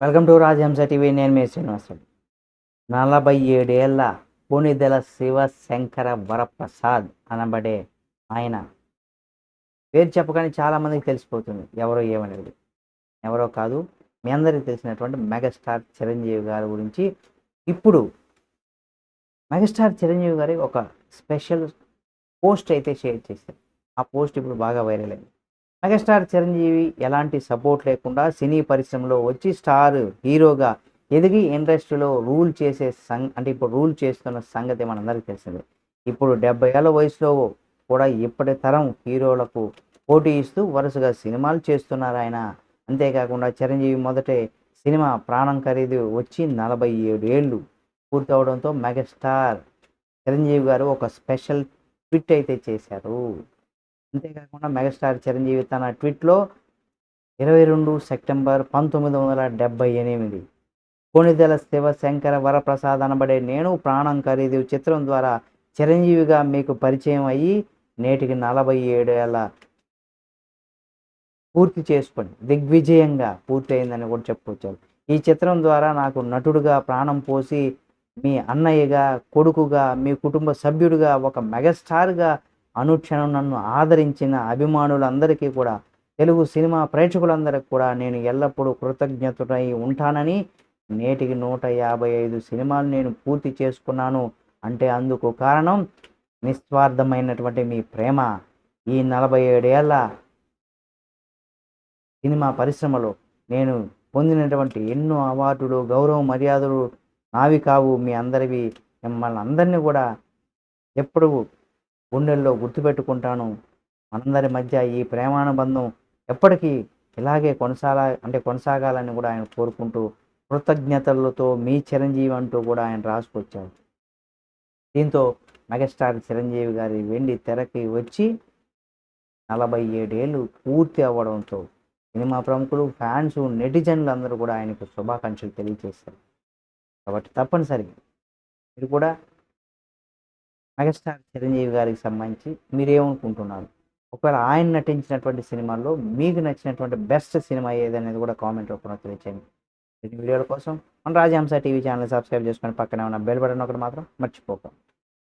Welcome to రాజహంస TV. నేను మీ శ్రీనివాసుడు. 47 ఏళ్ల కొణిదెల శివశంకర వరప్రసాద్ అనబడే ఆయన పేరు చెప్పగానే చాలామందికి తెలిసిపోతుంది ఎవరో ఏమనేది. ఎవరో కాదు, మీ అందరికీ తెలిసినటువంటి మెగాస్టార్ చిరంజీవి గారి గురించి. ఇప్పుడు మెగాస్టార్ చిరంజీవి గారి ఒక స్పెషల్ పోస్ట్ అయితే షేర్ చేశారు. ఆ పోస్ట్ ఇప్పుడు బాగా వైరల్ అయింది. మెగాస్టార్ చిరంజీవి ఎలాంటి సపోర్ట్ లేకుండా సినీ పరిశ్రమలో వచ్చి స్టార్ హీరోగా ఎదిగి ఇండస్ట్రీలో రూల్ చేసే అంటే ఇప్పుడు రూల్ చేస్తున్న సంగతి మనందరికీ తెలిసిందే. ఇప్పుడు 70 ఏళ్ల వయసులో కూడా ఇప్పటి తరం హీరోలకు పోటీ ఇస్తూ వరుసగా సినిమాలు చేస్తున్నారు ఆయన. అంతేకాకుండా చిరంజీవి మొదటే సినిమా ప్రాణం ఖరీదు వచ్చి 47 ఏళ్ళు పూర్తవడంతో మెగాస్టార్ చిరంజీవి గారు ఒక స్పెషల్ ట్వీట్ అయితే చేశారు. అంతేకాకుండా మెగాస్టార్ చిరంజీవి తన ట్వీట్లో 22 సెప్టెంబర్ 1978 కొణిదెల శివశంకర వరప్రసాద్ అనబడే నేను ప్రాణం ఖరీదు చిత్రం ద్వారా చిరంజీవిగా మీకు పరిచయం అయ్యి నేటికి 47 ఏళ్ళ పూర్తి చేసుకొని దిగ్విజయంగా పూర్తయిందని కూడా చెప్పుకొచ్చారు. ఈ చిత్రం ద్వారా నాకు నటుడుగా ప్రాణం పోసి మీ అన్నయ్యగా, కొడుకుగా, మీ కుటుంబ సభ్యుడిగా, ఒక మెగాస్టార్గా అనుక్షణం నన్ను ఆదరించిన అభిమానులందరికీ కూడా, తెలుగు సినిమా ప్రేక్షకులందరికీ కూడా నేను ఎల్లప్పుడూ కృతజ్ఞతుడై ఉంటానని, నేటికి 155 సినిమాలు నేను పూర్తి చేసుకున్నాను అంటే అందుకు కారణం నిస్వార్థమైనటువంటి మీ ప్రేమ. ఈ 47 ఏళ్ల సినిమా పరిశ్రమలో నేను పొందినటువంటి ఎన్నో అవార్డులు, గౌరవ మర్యాదలు నావి కావు, మీ అందరివి. మిమ్మల్ని అందరినీ కూడా ఎప్పుడు గుండెల్లో గుర్తుపెట్టుకుంటాను. మనందరి మధ్య ఈ ప్రేమానుబంధం ఎప్పటికీ ఇలాగే కొనసాగాలని కూడా ఆయన కోరుకుంటూ కృతజ్ఞతలతో మీ చిరంజీవి అంటూ కూడా ఆయన రాసుకొచ్చారు. దీంతో మెగాస్టార్ చిరంజీవి గారి వెండి తెరకి వచ్చి 47 ఏళ్ళు పూర్తి అవ్వడంతో సినిమా ప్రముఖులు, ఫ్యాన్స్, నెటిజన్లు అందరూ కూడా ఆయనకు శుభాకాంక్షలు తెలియజేశారు. కాబట్టి తప్పనిసరిగా మీరు కూడా మెగాస్టార్ చిరంజీవి గారికి సంబంధించి మీరేమనుకుంటున్నారు? ఒకవేళ ఆయన నటించినటువంటి సినిమాల్లో మీకు నచ్చినటువంటి బెస్ట్ సినిమా ఏదనేది కూడా కామెంట్ రూపంలో తెలియచేయండి. వీడియోల కోసం మన రాజహంస టీవీ ఛానల్ సబ్స్క్రైబ్ చేసుకొని పక్కనే ఉన్న బెల్ బటన్ ఒకటి మాత్రం మర్చిపోకండి.